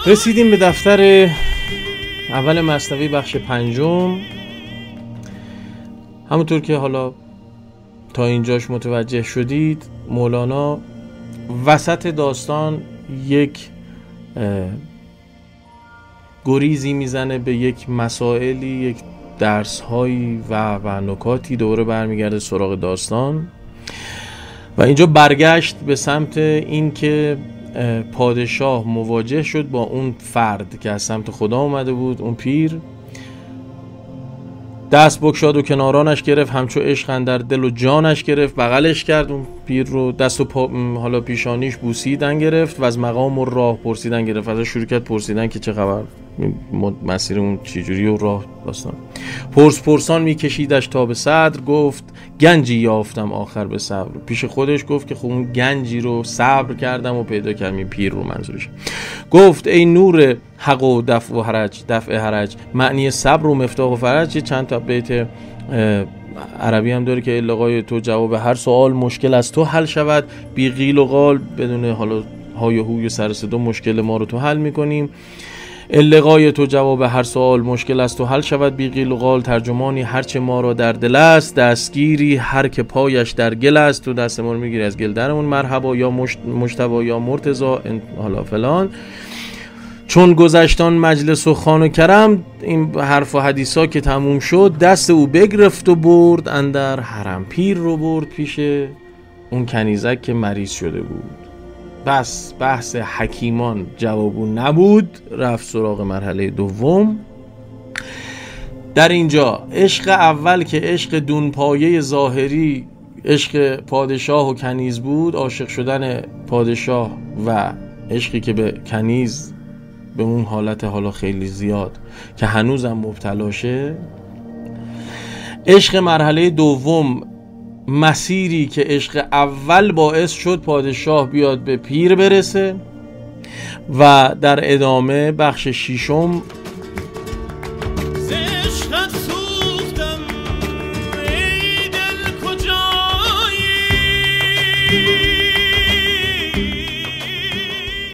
رسیدیم به دفتر اول مثنوی بخش 5. همونطور که حالا تا اینجاش متوجه شدید، مولانا وسط داستان یک گریزی میزنه به یک مسائلی، یک درس‌هایی و نکاتی، دوره برمیگرده سراغ داستان و اینجا برگشت به سمت این که پادشاه مواجه شد با اون فرد که از سمت خدا اومده بود، اون پیر. دست بگشاد و کنارانش گرفت، همچو عشق اندر دل و جانش گرفت، بغلش کرد اون پیر رو، دست و حالا پیشانیش بوسیدن گرفت و از مقام و راه پرسیدن گرفت. ازش شروع کرد پرسیدن که چه خبر، مسیر اون چجوری و راه داستان. پرسان میکشیدش تا به صدر، گفت گنجی یافتم آخر به صبر. پیش خودش گفت که خب اون گنجی رو صبر کردم و پیدا کردم. پیر رو منظورش. گفت ای نور حق و دفع حرج، معنی صبر و مفتاح و فرج. چند تا بیت عربی هم داره که لقای تو جواب هر سوال مشکل از تو حل شود، بی قیل و قال، بدون حالا های و هوی و سر صدا مشکل ما رو تو حل میکنیم. لقای تو جواب هر سوال مشکل است و حل شود، بی قیل و قال. ترجمانی هرچه ما را در دل است، دستگیری هر که پایش در گل است. تو دست ما رو میگیری از گل درمون، مرحبا یا مجتبی یا مرتضی حالا فلان. چون گذشتان مجلس و خان و کرم، این حرف و حدیثا که تموم شد، دست او بگرفت و برد اندر حرم. پیر رو برد پیش اون کنیزک که مریض شده بود. بس بحث حکیمان جوابو نبود، رفت سراغ مرحله دوم. در اینجا عشق اول که عشق دونپایه ظاهری، عشق پادشاه و کنیز بود، عاشق شدن پادشاه و عشقی که به کنیز به اون حالت حالا خیلی زیاد که هنوزم مبتلاشه. عشق مرحله دوم، مسیری که عشق اول باعث شد پادشاه بیاد به پیر برسه. و در ادامه بخش 6